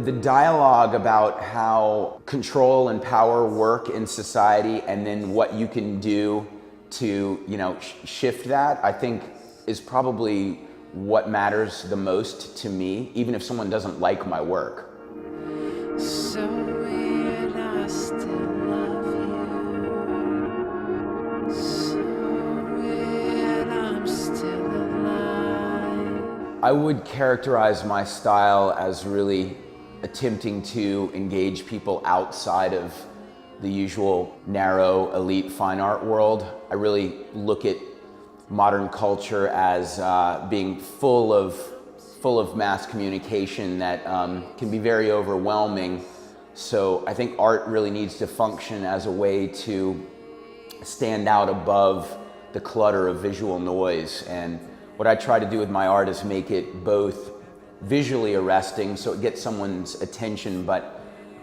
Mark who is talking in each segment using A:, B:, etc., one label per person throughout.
A: The dialogue about how control and power work in society and then what you can do to, shift that, I think is probably what matters the most to me, even if someone doesn't like my work.
B: So weird, I still love you. So weird, I'm still alive.
A: I would characterize my style as really attempting to engage people outside of the usual narrow elite fine art world. I really look at modern culture as being full of mass communication that can be very overwhelming. So I think art really needs to function as a way to stand out above the clutter of visual noise. And what I try to do with my art is make it both visually arresting, so it gets someone's attention, but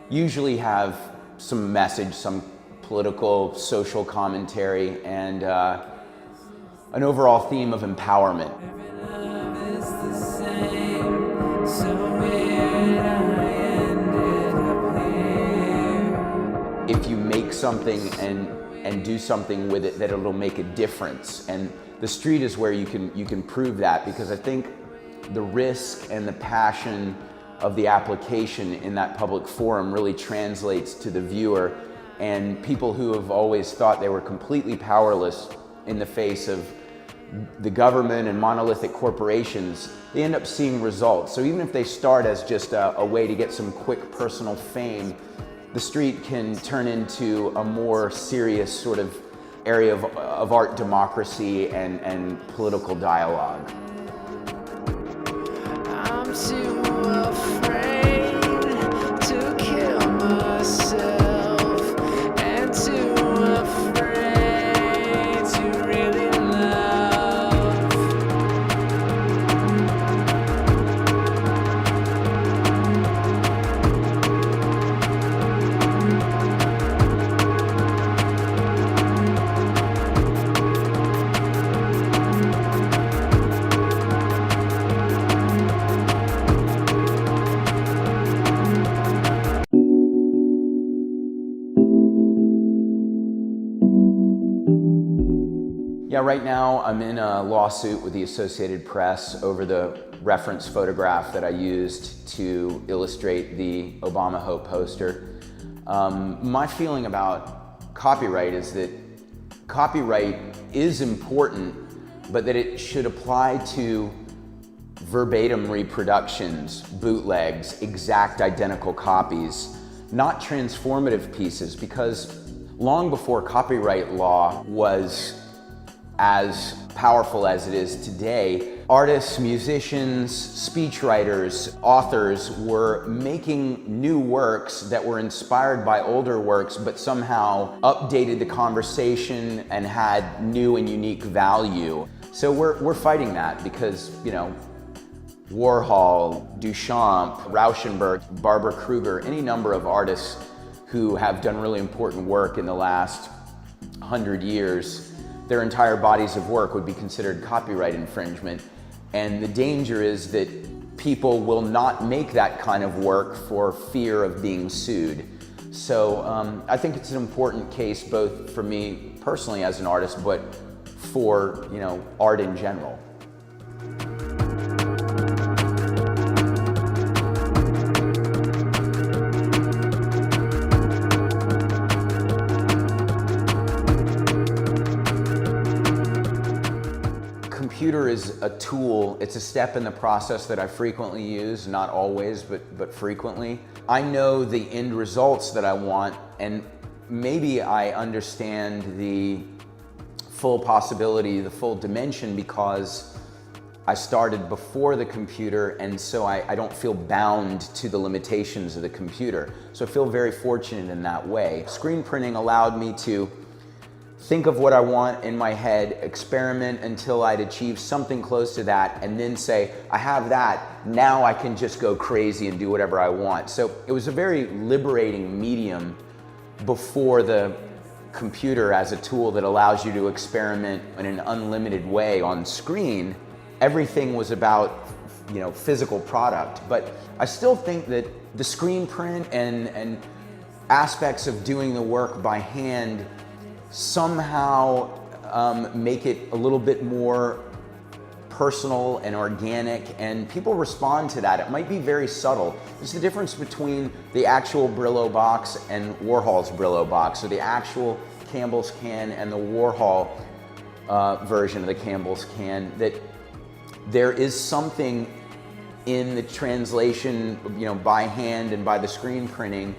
A: usually have some message, some political, social commentary, and an overall theme of empowerment. If you make something and do something with it, that it'll make a difference. And the street is where you can prove that, because I think the risk and the passion of the application in that public forum really translates to the viewer, and people who have always thought they were completely powerless in the face of the government and monolithic corporations, they end up seeing results. So even if they start as just a way to get some quick personal fame, the street can turn into a more serious sort of area of art democracy and political dialogue.
B: I'm too afraid to kill myself, and too afraid to really love.
A: Yeah, right now I'm in a lawsuit with the Associated Press over the reference photograph that I used to illustrate the Obama Hope poster. My feeling about copyright is that copyright is important, but that it should apply to verbatim reproductions, bootlegs, exact identical copies, not transformative pieces, because long before copyright law was as powerful as it is today, artists, musicians, speechwriters, authors were making new works that were inspired by older works, but somehow updated the conversation and had new and unique value. So we're fighting that because, Warhol, Duchamp, Rauschenberg, Barbara Kruger, any number of artists who have done really important work in the last 100 years, their entire bodies of work would be considered copyright infringement. And the danger is that people will not make that kind of work for fear of being sued. So I think it's an important case both for me personally as an artist, but for art in general. Computer is a tool. It's a step in the process that I frequently use, not always, but frequently. I know the end results that I want, and maybe I understand the full possibility, the full dimension, because I started before the computer, and so I don't feel bound to the limitations of the computer. So I feel very fortunate in that way. Screen printing allowed me to think of what I want in my head, experiment until I'd achieve something close to that, and then say, I have that, now I can just go crazy and do whatever I want. So it was a very liberating medium before the computer as a tool that allows you to experiment in an unlimited way on screen. Everything was about physical product. But I still think that the screen print and aspects of doing the work by hand somehow make it a little bit more personal and organic, and people respond to that. It might be very subtle. There's the difference between the actual Brillo box and Warhol's Brillo box, or the actual Campbell's can and the Warhol version of the Campbell's can, that there is something in the translation, by hand and by the screen printing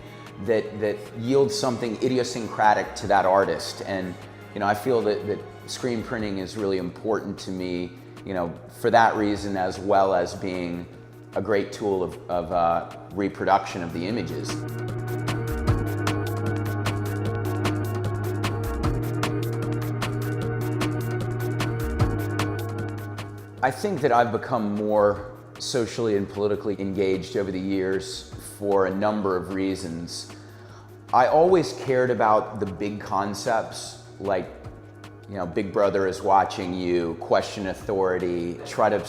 A: that yields something idiosyncratic to that artist. And I feel that screen printing is really important to me, for that reason, as well as being a great tool of reproduction of the images. I think that I've become more socially and politically engaged over the years for a number of reasons. I always cared about the big concepts, like, Big Brother is watching you, question authority, try to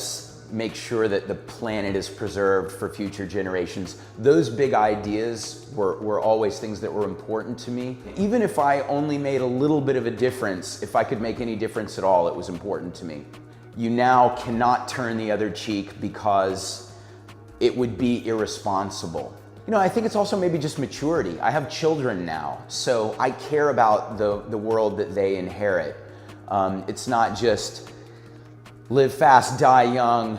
A: make sure that the planet is preserved for future generations. Those big ideas were always things that were important to me. Even if I only made a little bit of a difference, if I could make any difference at all, it was important to me. You now cannot turn the other cheek because it would be irresponsible. I think it's also maybe just maturity. I have children now, so I care about the world that they inherit. It's not just live fast, die young,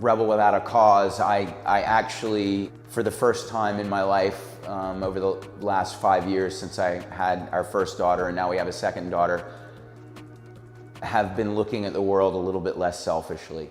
A: rebel without a cause. I actually, for the first time in my life, over the last 5 years since I had our first daughter, and now we have a second daughter, have been looking at the world a little bit less selfishly.